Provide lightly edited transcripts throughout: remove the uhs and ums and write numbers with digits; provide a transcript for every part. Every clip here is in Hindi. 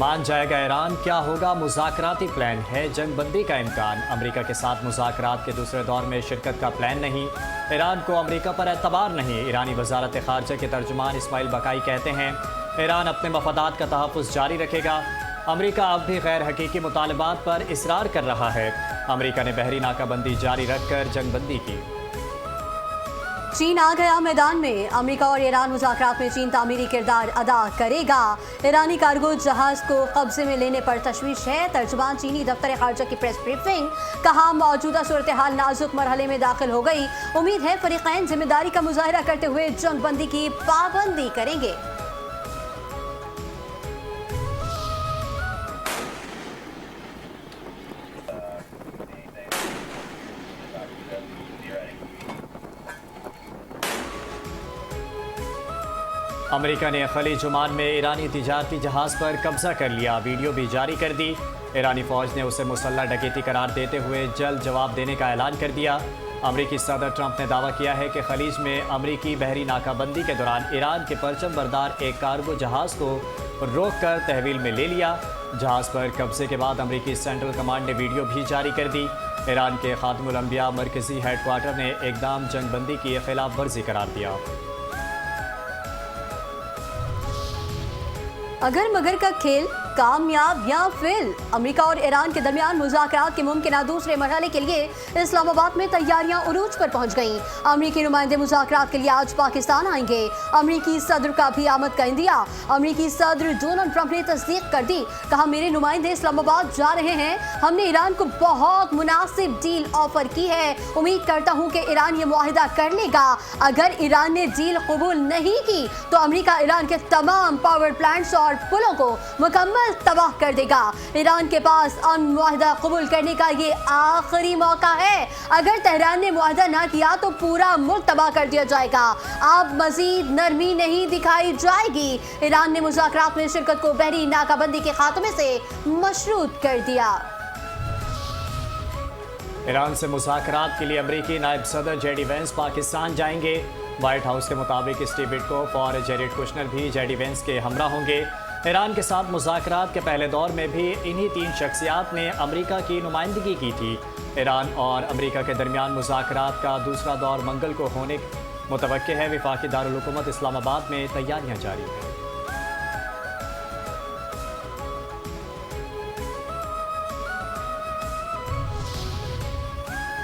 मान जाएगा ईरान, क्या होगा मुज़ाकराती प्लान, है जंग बंदी का इम्कान। अमेरिका के साथ मुज़ाकरात के दूसरे दौर में शिरकत का प्लान नहीं। ईरान को अमेरिका पर एतबार नहीं। ईरानी वजारत खारजा के तर्जुमान इस्माइल बकाई कहते हैं ईरान अपने मफादात का तहफ़्फ़ुज़ जारी रखेगा। अमेरिका अब भी गैर हकीकी मुतालबात पर इसरार कर रहा है। अमेरिका ने बहरी नाकाबंदी जारी रखकर जंग बंदी की। चीन आ गया मैदान में। अमेरिका और ईरान मुज़ाकरात में चीन तामीरी किरदार अदा करेगा। ईरानी कार्गो जहाज को कब्जे में लेने पर तशवीश है। तर्जुमान चीनी दफ्तर खारजा की प्रेस ब्रीफिंग। कहा मौजूदा सूरत हाल नाजुक मरहले में दाखिल हो गई। उम्मीद है फरीकैन जिम्मेदारी का मुजाहरा करते हुए जंग बंदी की पाबंदी करेंगे। अमेरिका ने खलीज ओमान में ईरानी तिजारती जहाज़ पर कब्जा कर लिया। वीडियो भी जारी कर दी। ईरानी फ़ौज ने उसे मुसल्लह डकैती करार देते हुए जल्द जवाब देने का ऐलान कर दिया। अमेरिकी सदर ट्रंप ने दावा किया है कि खलीज में अमेरिकी बहरी नाकाबंदी के दौरान ईरान के परचम बरदार एक कार्गो जहाज़ को रोक कर तहवील में ले लिया। जहाज़ पर कब्जे के बाद अमेरिकी सेंट्रल कमांड ने वीडियो भी जारी कर दी। ईरान के खातिमुल अंबिया मरकज़ी हेडक्वार्टर ने इक़दाम जंग बंदी की खिलाफ वर्जी करार दिया। अगर मगर का खेल कामयाब या फेल, अमेरिका और ईरान के दरमियान मुज़ाकरात के मुमकिन दूसरे मरहले के लिए इस्लामाबाद में तैयारियां उरूज पर पहुंच गईं। अमेरिकी नुमाइंदे मुज़ाकरात के लिए आज पाकिस्तान आएंगे। अमेरिकी सदर का भी आमद का इंदिया। अमेरिकी सदर डोनाल्ड ट्रंप ने तस्दीक कर दी। कहा मेरे नुमाइंदे इस्लामाबाद जा रहे हैं। हमने ईरान को बहुत मुनासिब डील ऑफर की है। उम्मीद करता हूँ कि ईरान ये मुआहिदा कर लेगा। अगर ईरान ने डील कबूल नहीं की तो अमेरिका ईरान के तमाम पावर प्लांट्स और पुलों को मुकम्मल तबाह कर देगा। ईरान के पास अमन मुआहिदा कबूल करने का ये आखिरी मौका है। अगर तेहरान ने मुआहिदा ना किया तो पूरा मुल्क तबाह कर दिया जाएगा। अब मजीद नरमी नहीं दिखाई जाएगी। ईरान ने मुज़ाकरात में शिरकत को बहरी नाकाबंदी के खात्मे से मशरूत कर दिया। ईरान से मुज़ाकरात के लिए अमेरिकी नायब सदर जेडी वेंस पाकिस्तान जाएंगे। व्हाइट हाउस के मुताबिक स्टीव विटकोफ और जेरेड कुशनर भी जेडी वेंस के हमरा होंगे। ईरान के साथ मुज़ाकरात के पहले दौर में भी इन्हीं तीन शख्सियात ने अमेरिका की नुमाइंदगी की थी। ईरान और अमेरिका के दरमियान मुज़ाकरात का दूसरा दौर मंगल को होने मुतवक्के है। वफाकी दारुल हुकूमत इस्लामाबाद में तैयारियां जारी हैं।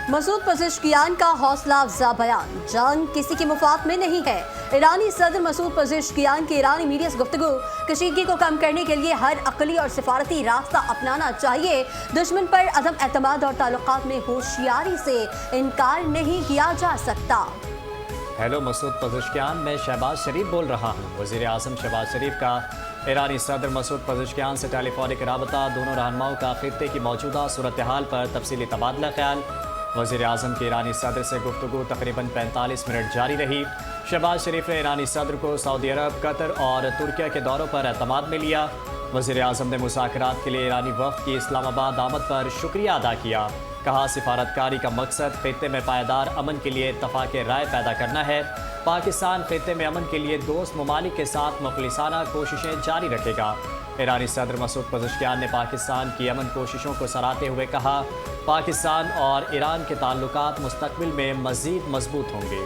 मसूद पज़ेश्कियान का हौसला अफजा बयान। जंग किसी के मुफाद में नहीं है। ईरानी सदर मसूद पज़ेश्कियान की ईरानी मीडिया से गुफ्तगू। कशीदगी को कम करने के लिए हर अकली और सिफारती रास्ता अपनाना चाहिए। दुश्मन पर अदम एतमाद और ताल्लुकात में होशियारी से इनकार नहीं किया जा सकता। हेलो मसूद पज़ेश्कियान, मैं शहबाज शरीफ बोल रहा हूँ। वज़ीर आज़म शहबाज शरीफ का ईरानी सदर मसूद पज़ेश्कियान से टेलीफोनिक राबता। दोनों रहनुमाओं का खित्ते की मौजूदा सूरत हाल पर तफसीली तबादला ख्याल। वज़ीर आज़म के ईरानी सदर से गुफ्तगू तकरीबन 45 मिनट जारी रही। शहबाज शरीफ ने ईरानी सदर को सऊदी अरब, कतर और तुर्किया के दौरों पर एतमाद में लिया। वज़ीर आज़म ने मुज़ाकरात के लिए ईरानी वफ़द की इस्लामाबाद आमद पर शुक्रिया अदा किया। कहा सिफारतकारी का मकसद खित्ते में पायदार अमन के लिए इत्तफ़ाक़ राय पैदा करना है। पाकिस्तान खित्ते में अमन के लिए दोस्त ममालिक के साथ मुखलिसाना कोशिशें जारी रखेगा। ईरानी सदर मसूद पज़ेश्कियान ने पाकिस्तान की अमन कोशिशों को सराहते हुए कहा पाकिस्तान और ईरान के ताल्लुकात मुस्तक़बिल में मज़ीद मजबूत होंगे।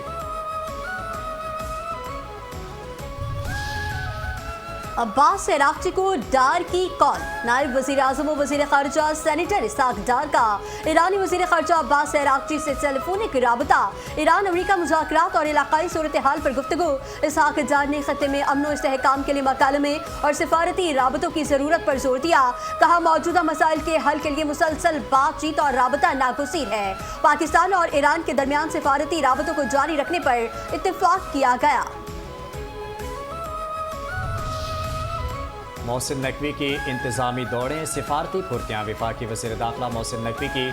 अब्बास इराक़ची को डार की कॉल। नायब वज़ीर आज़म व वज़ीर ख़ारजा सेनेटर इसाक डार का ईरानी वज़ीर ख़ारजा अब्बास इराक़ची से टेलीफोनिक राबता। ईरान अमेरिका मुज़ाकरात और इलाक़ाई सूरत हाल पर गुफ्तगू। इसाक डार ने ख़त्ते में अमन व इस्तेहकाम के लिए मकालमे और सिफारती राबतों की ज़रूरत पर जोर दिया। कहा मौजूदा मसाइल के हल के लिए मुसलसल बातचीत और राबता नागुज़ीर है। पाकिस्तान और ईरान के दरमियान सिफारती राबतों को जारी रखने पर इत्तेफाक किया गया। मोहसिन नकवी की इंतज़ामी दौड़ें, सिफारती फुर्तियाँ। वफाकी वज़ीर दाखिला मोहसिन नकवी की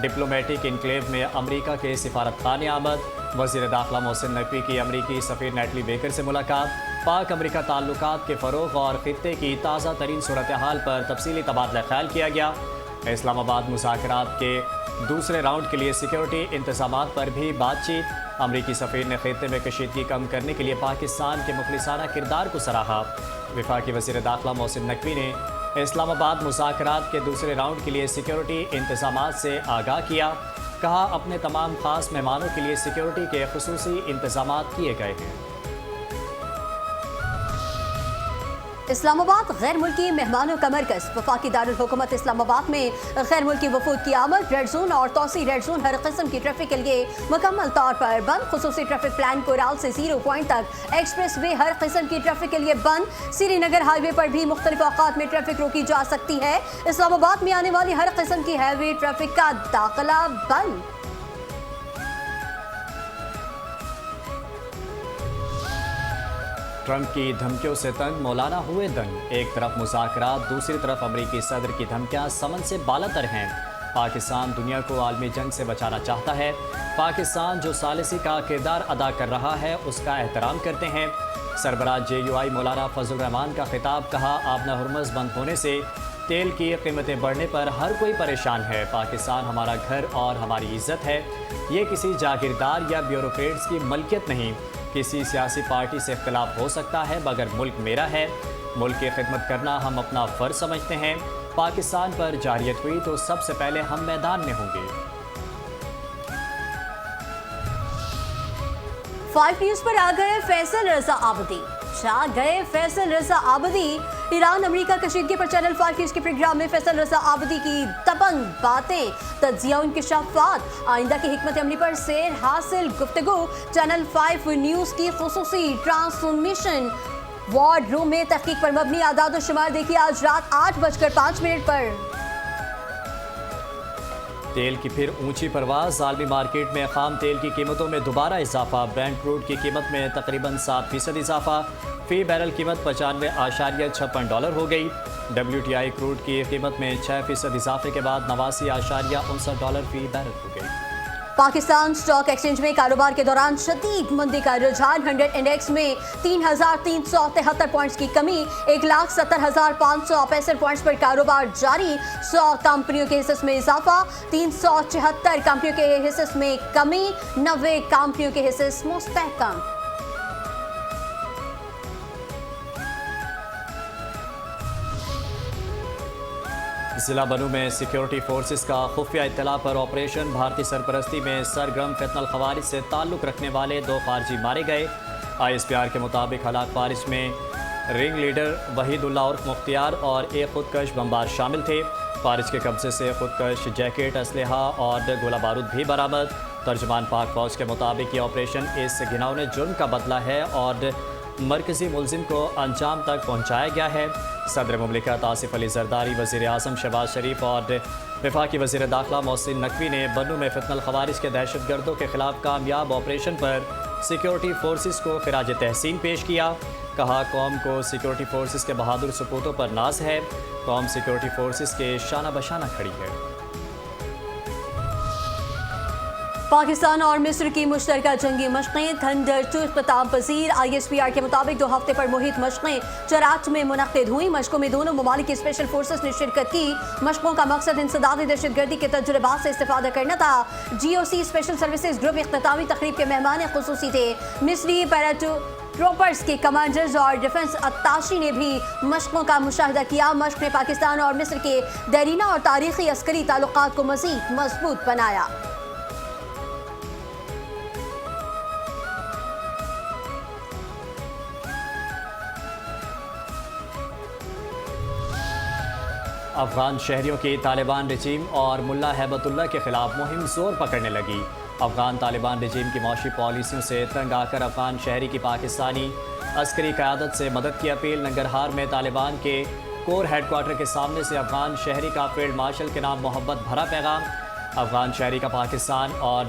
डिप्लोमेटिक इनक्लेव में अमेरिका के सिफारतखाने आमद। वज़ीर दाखिला मोहसिन नकवी की अमेरिकी सफ़ीर नेटली बेकर से मुलाकात। पाक अमेरिका ताल्लुकात के फ़रोग़ और ख़ित्ते की ताज़ा तरीन सूरत हाल पर तफसीली तबादला ख्याल किया गया। इस्लामाबाद मुज़ाकरात के दूसरे राउंड के लिए सिक्योरिटी इंतज़ामात पर भी बातचीत। अमरीकी सफ़ीर ने खित्ते में कशीदगी कम करने के लिए पाकिस्तान के मुखलिसाना किरदार को सराहा। वफाकी वज़ीर दाखिला मोहसिन नकवी ने इस्लामाबाद मुज़ाकरात के दूसरे राउंड के लिए सिक्योरिटी इंतजामात से आगाह किया। कहा अपने तमाम खास मेहमानों के लिए सिक्योरिटी के खुसूसी इंतजामात किए गए हैं। इस्लामाबाद गैर मुल्की मेहमानों का मरकज। वफाकी दारुल हुकूमत इस्लामाबाद में गैर मुल्की वफूद की आमद। रेड जोन और तौसी रेड जोन हर किस्म की ट्रैफिक के लिए मुकम्मल तौर पर बंद। खुसूसी ट्रैफिक प्लान कोराल से 0 पॉइंट तक एक्सप्रेस वे हर किस्म की ट्रैफिक के लिए बंद। श्रीनगर हाईवे पर भी मुख्तलिफ औकात में ट्रैफिक रोकी जा सकती है। इस्लामाबाद में आने वाली हर किस्म की हैवी ट्रैफिक का दाखिला बंद। ट्रंप की धमकियों से तंग मौलाना हुए दंग। एक तरफ मुज़ाकरात, दूसरी तरफ अमरीकी सदर की धमकियां समन से बालातर हैं। पाकिस्तान दुनिया को आलमी जंग से बचाना चाहता है। पाकिस्तान जो सालिसी का किरदार अदा कर रहा है उसका एहतराम करते हैं। सरबराह JUI मौलाना फजल रहमान का खिताब। कहा आबना हुर्मुज़ बंद होने से तेल की कीमतें बढ़ने पर हर कोई परेशान है। पाकिस्तान हमारा घर और हमारी इज्जत है। ये किसी जागीरदार या ब्यूरोक्रेट्स की मलकियत नहीं। किसी सियासी पार्टी से इख्तिलाफ हो सकता है मगर मुल्क मेरा है। मुल्क की खिदमत करना हम अपना फ़र्ज समझते हैं। पाकिस्तान पर जारियत हुई तो सबसे पहले हम मैदान में होंगे। 5 न्यूज़ पर आ गए फैसल रजा आबदी। छा गए फैसल रजा आबदी। ईरान अमेरिका कशीदगी पर चैनल 5 न्यूज़ के प्रोग्राम में फैसल रजा आबदी की दबंग बातें, तज्जिया इंकशाफात, आइंदा की हिकमत अमली पर सेर हासिल गुफ्तगू। चैनल 5 न्यूज़ की खुसूसी ट्रांसफॉर्मेशन वार्ड रूम में तहकीक पर मबनी आदाद और शुमार देखिए आज रात 8:05 पर। तेल की फिर ऊंची परवाज। आलमी मार्केट में खाम तेल की कीमतों में दोबारा इजाफा। ब्रेंट क्रूड की कीमत में तकरीबन 7% इजाफा। फी बैरल कीमत $95.56 हो गई। WTI क्रूड की कीमत में 6% इजाफे के बाद $89.59 फी बैरल हो गई। पाकिस्तान स्टॉक एक्सचेंज में कारोबार के दौरान शदीद मंदी का रुझान। 100 इंडेक्स में 3,373 पॉइंट्स की कमी। 1,70,565 पॉइंट्स पर कारोबार जारी। 100 कंपनियों के हिस्से में इजाफा। 374 कंपनियों के हिस्से में कमी। 90 कंपनियों के हिस्से मुस्तहकम। जिला बनू में सिक्योरिटी फोर्सेस का खुफिया इत्तला पर ऑपरेशन। भारतीय सरपरस्ती में सरगर्म फितनल खवारिज से ताल्लुक़ रखने वाले 2 खारजी मारे गए। ISPR के मुताबिक हलाक फारिज में रिंग लीडर वहीदुल्ला उर्फ मुख्तियार और एक खुदकश बमबार शामिल थे। फारिज के कब्जे से खुदकश जैकेट, असलहा और गोला बारूद भी बरामद। तर्जुमान पाक फौज के मुताबिक ये ऑपरेशन इस घिनौने जुर्म का बदला है और मरकजी मुलजिम को अंजाम तक पहुँचाया गया है। सदर मुमलिकत आसिफ अली जरदारी, वज़ीर आज़म शहबाज शरीफ और वफाकी वज़ीर दाखिला मोहसिन नकवी ने बन्नू में फितनल खवारिज के दहशत गर्दों के खिलाफ कामयाब ऑपरेशन पर सिक्योरिटी फोर्सेस को खिराज तहसीन पेश किया। कहा कौम को सिक्योरिटी फोर्सेस के बहादुर सपूतों पर नाज है। कौम सिक्योरिटी फोर्सेस के शाना बशाना खड़ी है। पाकिस्तान और मिस्र की मुश्तरका जंगी मशक़ें थंडर 2 इख्तिताम पज़ीर। ISPR के मुताबिक 2 हफ्ते पर मुहित मशक़ें चराच में मुनक़्क़िद हुई। मशक़ों में दोनों ममालिक की स्पेशल फोर्सेस ने शिरकत की। मशक़ों का मकसद इंसदादी दहशतगर्दी के तजुर्बात से इस्तेफ़ादा करना था। GOC स्पेशल सर्विसेज ग्रुप इख्तितामी तक़रीब के मेहमान ख़ुसूसी थे। मिस्री पैराट्रूपर्स के कमांडर्स और डिफेंस अत्ताशी ने भी मशक़ों का मुशाहिदा किया। मशक़ ने पाकिस्तान और मिस्र के देरीना और तारीख़ी अस्करी ताल्लुक़ात को मज़ीद मजबूत बनाया। अफगान शहरियों की तालिबान रजीम और मुल्ला हैबतुल्लाह के खिलाफ मुहिम जोर पकड़ने लगी। अफगान तालिबान रजीम की मौशी पॉलिसियों से तंग आकर अफगान शहरी की पाकिस्तानी अस्करी क़यादत से मदद की अपील। नंगरहार में तालिबान के कोर हेडक्वार्टर के सामने से अफगान शहरी का फील्ड मार्शल के नाम मोहब्बत भरा पैगाम। अफगान शहरी का पाकिस्तान और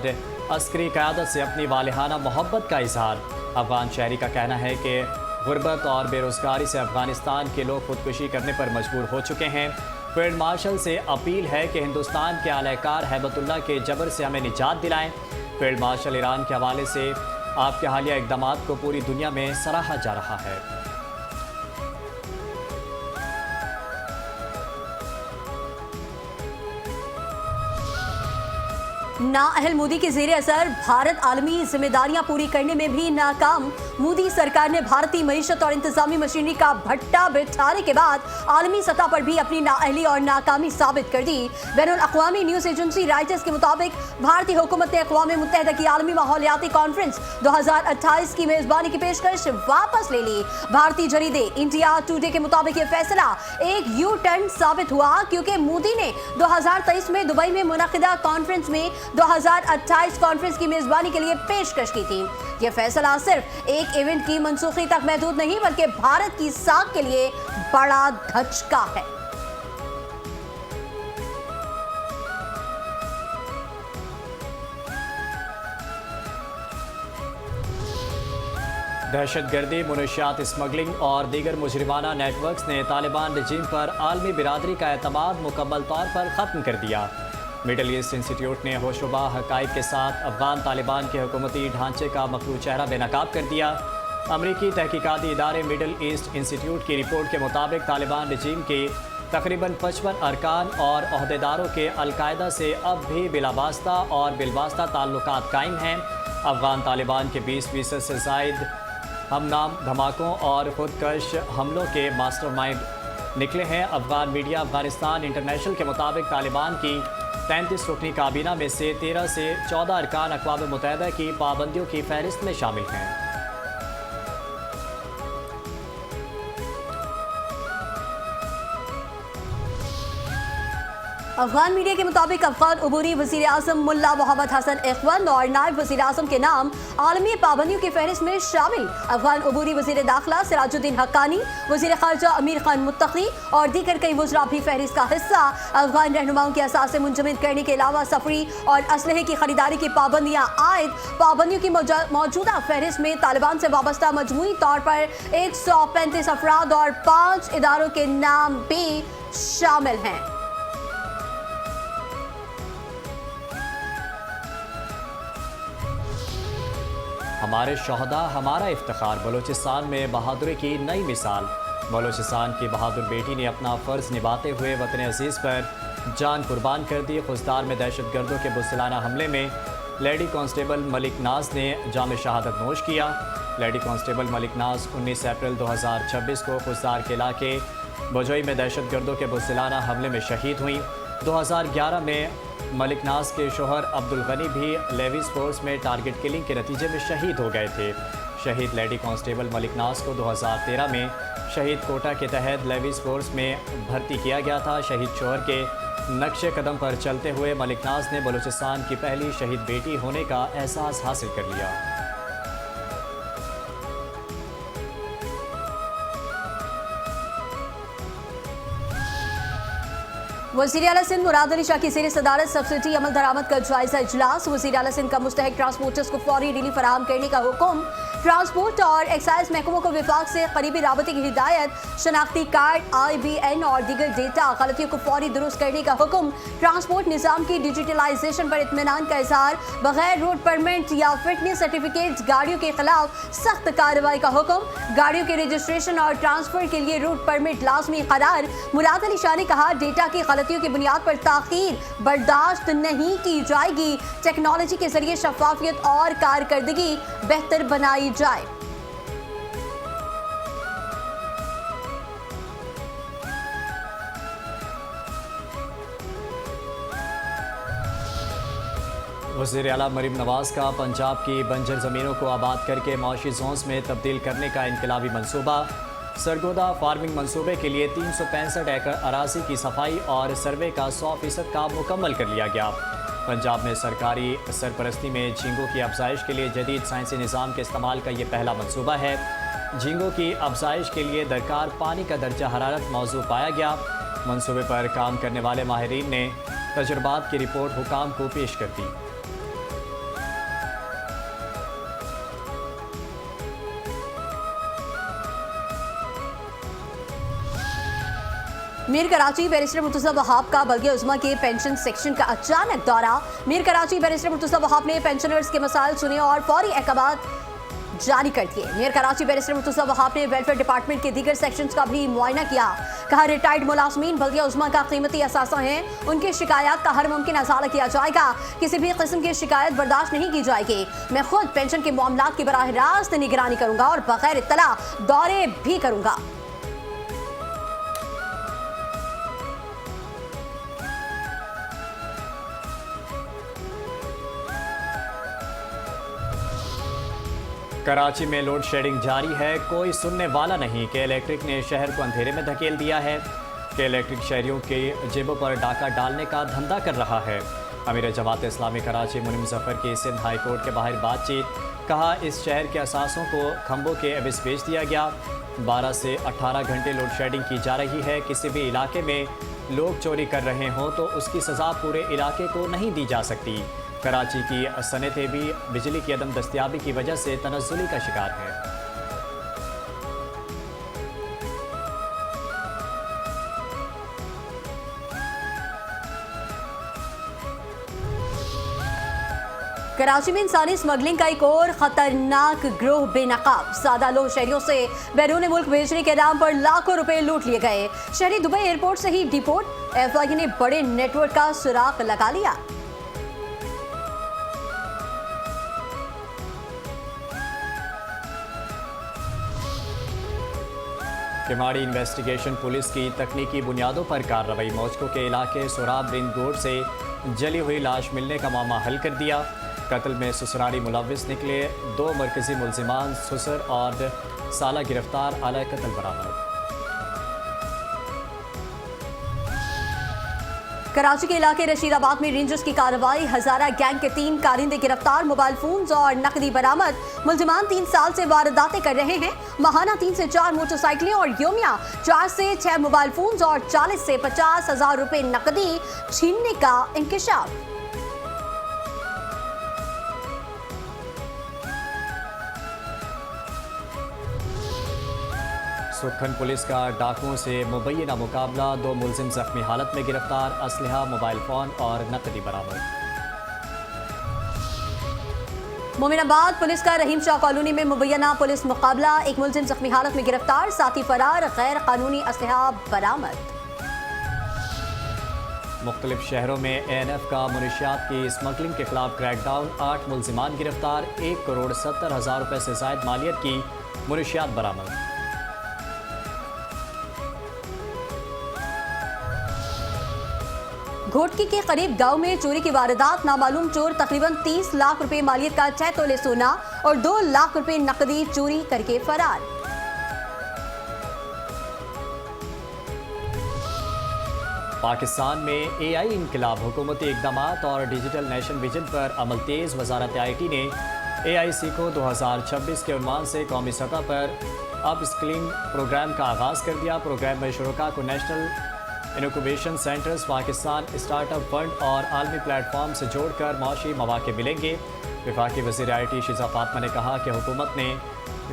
अस्करी क़यादत से अपनी वालिहाना मोहब्बत का इजहार। अफगान शहरी का कहना है कि गुर्बत और बेरोज़गारी से अफगानिस्तान के लोग खुदकुशी करने पर मजबूर हो चुके हैं। फील्ड मार्शल से अपील है कि हिंदुस्तान के आलाकार हैबतुल्लाह के जबर से हमें निजात दिलाएं। फील्ड मार्शल ईरान के हवाले से आपके हालिया इक़दामात को पूरी दुनिया में सराहा जा रहा है। नाअहल मोदी के जेर असर भारत आलमी जिम्मेदारियां पूरी करने में भी नाकाम। मोदी सरकार ने भारतीय मईशत और इंतजामी मशीनरी का भट्टा बिठाने के बाद आलमी सतह पर भी अपनी नाअहली और नाकामी साबित कर दी। बैनुल अक़वामी न्यूज एजेंसी राइटर्स के मुताबिक भारतीय हुकूमत ने अक़वाम मुत्तहिदा की आलमी माहौलियाती कॉन्फ्रेंस 2028 की मेजबानी की पेशकश वापस ले ली। भारतीय जरीदे इंडिया टुडे के मुताबिक यह फैसला एक यू टर्न साबित हुआ, क्योंकि मोदी ने 2023 में दुबई में मुनक़िदा कॉन्फ्रेंस में 2028 कॉन्फ्रेंस की मेजबानी के लिए पेशकश की थी। यह फैसला सिर्फ एक इवेंट की मनसूखी तक महदूद नहीं, बल्कि भारत की साख के लिए बड़ा धचका है। दहशतगर्दी, मुनशियात स्मगलिंग और दीगर मुजरिमाना नेटवर्क्स ने तालिबान रजीम पर आलमी बिरादरी का एतमाद मुकम्मल तौर पर ख़त्म कर दिया। मिडल ईस्ट इंस्टीट्यूट ने होशरुबा हक़ाइक़ के साथ अफ़गान तालिबान के हुकूमती ढांचे का मखलू चेहरा बेनकाब कर दिया। अमरीकी तहकीकाती इदारे मिडल ईस्ट इंस्टीट्यूट की रिपोर्ट के मुताबिक तालिबान रजीम के तकरीबन 55 अरकान और अहदेदारों के अलकायदा से अब भी बिलावास्ता और बिलवास्ता ताल्लुकात कायम हैं। अफ़गान तालिबान के 20% से ज़ायद हमनाम धमाकों और खुदकश हमलों के मास्टरमाइंड निकले हैं। अफ़गान मीडिया अफ़गानिस्तान इंटरनेशनल के मुताबिक तालिबान की 33 रुकनी काबीना में से 13 से 14 अरकान अक़वाम मुत्तहिदा की पाबंदियों की फहरिस्त में शामिल हैं। अफगान मीडिया के मुताबिक अफगान उबूरी वज़ीर आज़म मुल्ला मोहम्मद हसन इखवन और नायब वज़ीर आज़म के नाम आलमी पाबंदियों की फहरिस्त में शामिल। अफगान उबूरी वज़ीर दाखिला सिराजुद्दीन हक्कानी, वज़ीर ख़ारजा अमीर खान मुत्तक़ी और दीगर कई वज़रा भी फहरिस्त का हिस्सा। अफगान रहनुमाओं के असासे मुंजमद करने के अलावा सफरी और असलहे की खरीदारी की पाबंदियाँ आयद। पाबंदियों की मौजूदा फहरिस्त में तालिबान से वाबस्ता मजमूई तौर पर 135 अफराद और 5 इदारों के नाम भी शामिल हैं। हमारे शहदा हमारा इफ्तिखार, बलूचिस्तान में बहादुरी की नई मिसाल। बलूचिस्तान की बहादुर बेटी ने अपना फ़र्ज़ निभाते हुए वतन अज़ीज़ पर जान कुर्बान कर दी। खुजदार में दहशतगर्दों के बुज़दिलाना हमले में लेडी कांस्टेबल मलिक नाज ने जाम शहादत नोश किया। लेडी कांस्टेबल मलिक नाज 19 अप्रैल 2026 को खुजदार के इलाके बजोई में दहशतगर्दों के बुज़दिलाना हमले में शहीद हुई। 2011 में मलिक नाज के शोहर अब्दुल गनी भी लेविस फोर्स में टारगेट किलिंग के नतीजे में शहीद हो गए थे। शहीद लेडी कांस्टेबल मलिक नाज को 2013 में शहीद कोटा के तहत लेविस फोर्स में भर्ती किया गया था। शहीद शोहर के नक्शे कदम पर चलते हुए मलिक नाज ने बलूचिस्तान की पहली शहीद बेटी होने का एहसास हासिल कर लिया। वज़ीर आला सिंध मुराद अली शाह की ज़ेर सदारत सब्सिडी अमल दरामद का जायजा इजलास। वज़ीर आला सिंध का मुस्तहिक ट्रांसपोर्टर्स को फौरी रिलीफ फराहम करने का हुक्म। ट्रांसपोर्ट और एक्साइज महकमों को विफाक से करीबी राबते की हिदायत। शनाख्ती कार्ड, IBN और दीगर डेटा गलतियों को फौरी दुरुस्त करने का हुक्म। ट्रांसपोर्ट निज़ाम की डिजिटलाइजेशन पर इत्मीनान का इज़हार। बगैर रोड परमिट या फिटनेस सर्टिफिकेट गाड़ियों के खिलाफ सख्त कार्रवाई का हुक्म। गाड़ियों के रजिस्ट्रेशन और ट्रांसफर के लिए रोड परमिट लाजमी करार। मुराद अली शाह ने कहा, डेटा की गलतियों की बुनियाद पर ताख़ीर बर्दाश्त नहीं की जाएगी। टेक्नोलॉजी के जरिए शफाफियत और कारकर्दगी बेहतर बनाई जाए। वज़ीर आला मरीम नवाज़ का पंजाब की बंजर ज़मीनों को आबाद करके मौशी जोन्स में तब्दील करने का इनकलाबी मनसूबा। सरगोदा फार्मिंग मनसूबे के लिए 365 एकड़ अराजी की सफाई और सर्वे का 100% काम मुकम्मल कर लिया गया। पंजाब में सरकारी सरपरस्ती में झींगों की अफजाइश के लिए जदीद साइंसी निज़ाम के इस्तेमाल का ये पहला मनसूबा है। झींगों की अफजाइश के लिए दरकार पानी का दर्जा हरारत मौजू पाया गया। मनसूबे पर काम करने वाले माहिरीन ने तजुर्बात की रिपोर्ट हुकाम को पेश कर दी। मीर कराची बैरिस्टर मुर्तज़ा वहाब का बल्दिया उज़्मा के पेंशन सेक्शन का अचानक दौरा। मीर कराची बैरिस्टर मुर्तज़ा वहाब ने पेंशनर्स के मसाइल सुने और फौरी अहकामात जारी कर दिए। मेयर कराची बैरिस्टर मुर्तज़ा वहाब ने वेलफेयर डिपार्टमेंट के दीगर सेक्शंस का भी मुआयना किया। कहा रिटायर्ड मुलाजमीन बल्दिया उज़्मा का कीमती असासा हैं, उनकी शिकायत का हर मुमकिन अज़ाला किया जाएगा। किसी भी किस्म की शिकायत बर्दाश्त नहीं की जाएगी। मैं खुद पेंशन के मामलात की बराह रास्त निगरानी करूंगा और बगैर इत्तला दौरे भी करूंगा। कराची में लोड शेडिंग जारी है, कोई सुनने वाला नहीं कि इलेक्ट्रिक ने शहर को अंधेरे में धकेल दिया है कि इलेक्ट्रिक शहरियों के जेबों पर डाका डालने का धंधा कर रहा है। अमीर जमात इस्लामी कराची मुनीम जफर की सिंध हाई कोर्ट के बाहर बातचीत। कहा इस शहर के असासों को खंभों के एवज बेच दिया गया। 12 से 18 घंटे लोड शेडिंग की जा रही है। किसी भी इलाके में लोग चोरी कर रहे हों तो उसकी सज़ा पूरे इलाके को नहीं दी जा सकती। कराची की सनतें भी बिजली की अदम दस्तियाबी की वजह से तनज़्ज़ुली का शिकार हैं। कराची में इंसानी स्मगलिंग का एक और खतरनाक गिरोह बेनकाब। सादा लोग शहरियों से बैरून मुल्क भेजने के नाम पर लाखों रुपए लूट लिए गए। शहरी दुबई एयरपोर्ट से ही डिपोर्ट। एफआईए ने बड़े नेटवर्क का सुराग लगा लिया। किमाड़ी इन्वेस्टिगेशन पुलिस की तकनीकी बुनियादों पर कार्रवाई। मौजकों के इलाके सोराब रिंग रोड से जली हुई लाश मिलने का मामला हल कर दिया। कत्ल में ससुराली मुलविस निकले। 2 मरकजी मुलजिमान ससुर और साला गिरफ्तार। आला कत्ल बरामद। कराची के इलाके रशीदाबाद में रेंजर्स की कार्रवाई। हजारा गैंग के 3 कारिंदे गिरफ्तार। मोबाइल फोन्स और नकदी बरामद। मुलजिमान 3 साल से वारदातें कर रहे हैं। माहाना 3 से 4 मोटरसाइकिलें और योमिया 4 से 6 मोबाइल फोन्स और 40 से 50 हजार रुपए नकदी छीनने का इंकशाफ। सुखन पुलिस का डाकुओं से मुबैना मुकाबला। 2 मुलजिम जख्मी हालत में गिरफ्तार। असलहा, मोबाइल फोन और नकदी बरामद। मोमिनाबाद पुलिस का रहीम शाह कॉलोनी में मुबैना पुलिस मुकाबला। 1 मुलजिम जख्मी हालत में गिरफ्तार। साथी फरार। गैर कानूनी असलहा बरामद। मुख्तलिफ शहरों में ANF का मुनशियात की स्मगलिंग के खिलाफ क्रैकडाउन। 8 मुलजिमान गिरफ्तार। 1,70,00,000 रुपए से ज़ायद मालियत की मुनशियात बरामद। घोटकी के करीब गांव में चोरी की वारदात। नामालूम चोर तकरीबन 30 लाख रुपए मालियत का 6 तोले सोना और 2 लाख रुपए नकदी चोरी करके फरार। पाकिस्तान में AI इनकलाब, हुकूमती इक़दामात और डिजिटल नेशन विजन पर अमल तेज़। वजारत IT ने AI सीखो 2026 के उन्वान से कौमी सतह पर अब स्किलिंग प्रोग्राम का आगाज़ कर दिया। प्रोग्राम में शुरका को national incubation centres, Pakistan startup fund और आलमी प्लेटफॉर्म से जोड़कर माशी मौके मिलेंगे। वफाकी वज़ीर IT शीज़ा फातिमा ने कहा कि हुकूमत ने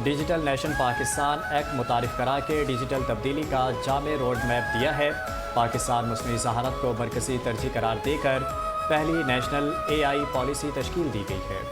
डिजिटल नेशन पाकिस्तान एक्ट मुतारिफ करा के डिजिटल तब्दीली का जामे रोड मैप दिया है। पाकिस्तान मस्नूई ज़हानत को मरकज़ी तरजीह करार देकर पहली नेशनल AI पॉलिसी तश्कील दी गई है।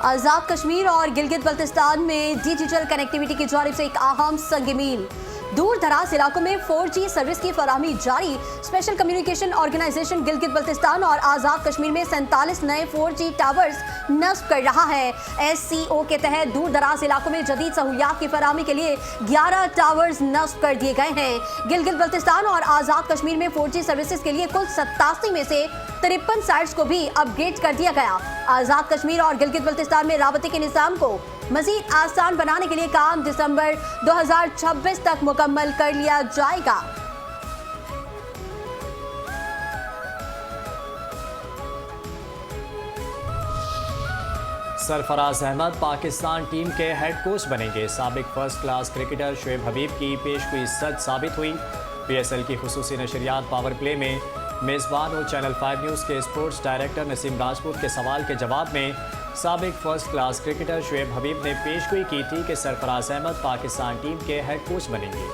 आज़ाद कश्मीर और गिलगित बल्तिस्तान में डिजिटल कनेक्टिविटी की जानिब से एक अहम संग मील। दूर दराज इलाकों में 4G सर्विस की फराहमी जारी। Special communication organization Gilgit Baltistan और आज़ाद कश्मीर में 47 नए 4G टावर्स नस्ब कर रहा है। SCO के तहत दूर दराज इलाकों में जदीद सहूलियात की फराहमी के लिए 11 टावर्स नस्ब कर दिए गए हैं। गिलगित बल्तिस्तान और आज़ाद कश्मीर में 4G सर्विसेज के लिए कुल 87 में से 53 साइट्स को भी अपग्रेड कर दिया गया। आज़ाद कश्मीर और गिलगित बल्तिस्तान में राबते के निज़ाम को मजीद आसान बनाने के लिए काम दिसंबर 2026 तक मुकम्मल कर लिया जाएगा। सरफराज अहमद पाकिस्तान टीम के हेड कोच बनेंगे। साबिक फर्स्ट क्लास क्रिकेटर शुएब हबीब की पेशगोई सच साबित हुई। PSL की खुसूसी नशरियात पावर प्ले में मेज़बान और चैनल 5 न्यूज़ के स्पोर्ट्स डायरेक्टर नसीम राजपूत के सवाल के जवाब में साबिक फर्स्ट क्लास क्रिकेटर शुएब हबीब ने पेशगोई की थी कि सरफराज अहमद पाकिस्तान टीम के हेड कोच बनेंगे।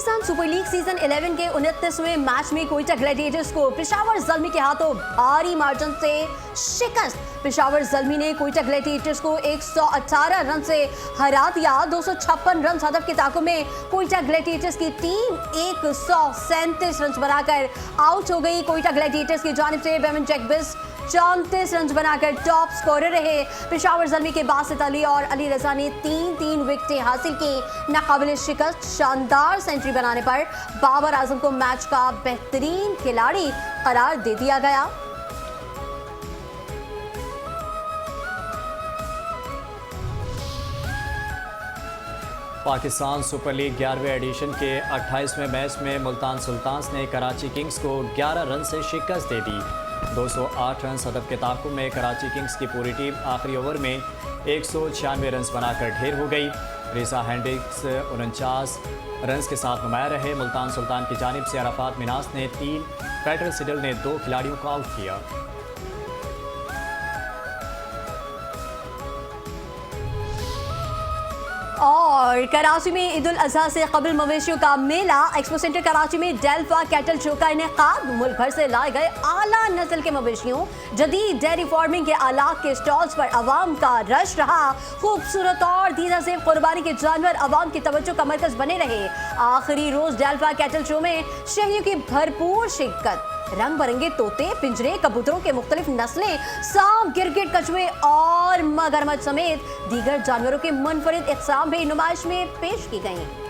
पाकिस्तान सुपर लीग सीजन 11 के 29वें मैच में कोयटा ग्लैडिएटर्स को पेशावर ज़ल्मी के हाथों भारी मार्जिन से शिकस्त। पेशावर ज़ल्मी ने कोयटा ग्लैडिएटर्स को 118 रन से हरा दिया। 256 रन हदफ के ताक़ुब में कोयटा ग्लैडिएटर्स की टीम 137 रन बनाकर आउट हो गई। कोयटा ग्लैडिएटर्स की जानिब से बेमन जैकबिस 34 रन बनाकर टॉप स्कोरर रहे। पेशावर ज़ल्मी के बासित अली और अली रजा ने 3-3 विकेटें हासिल की। नाकाबिल शिकस्त शानदार सेंचुरी बनाने पर बाबर आजम को मैच का बेहतरीन खिलाड़ी करार दे दिया गया। पाकिस्तान सुपर लीग 11वें एडिशन के 28वें मैच में मुल्तान सुल्तान्स ने कराची किंग्स को 11 रन से शिकस्त दे दी। 208 रन हदफ के ताक़ुब में कराची किंग्स की पूरी टीम आखिरी ओवर में 196 रन बनाकर ढेर हो गई। रिसा हैंड्रिक्स 49 रन के साथ नुमाया रहे। मुल्तान सुल्तान की जानिब से अराफात मिनास ने 3, पैट्रिक सिडल ने 2 खिलाड़ियों को आउट किया। और कराची में ईद उल अजहा से कबल मवेशियों का मेला। एक्सपो सेंटर कराची में डेल्फा कैटल शो का इनेकाद। मुल्क भर से लाए गए आला नस्ल के मवेशियों, जदीद डेयरी फार्मिंग के आलात के स्टॉल्स पर अवाम का रश रहा। खूबसूरत और दीदा से कुर्बानी के जानवर अवाम की तवज्जो का मरकज बने रहे। आखिरी रोज डेल्फा कैटल शो में शहरियों की भरपूर शिरकत। रंग बिरंगे तोते, पिंजरे, कबूतरों के मुख्तलिफ नस्लें, सांप, गिरगिट, कछुए और मगरमच्छ समेत दीगर जानवरों के मुनफरिद इक़साम भी नुमाइश में पेश की गईं।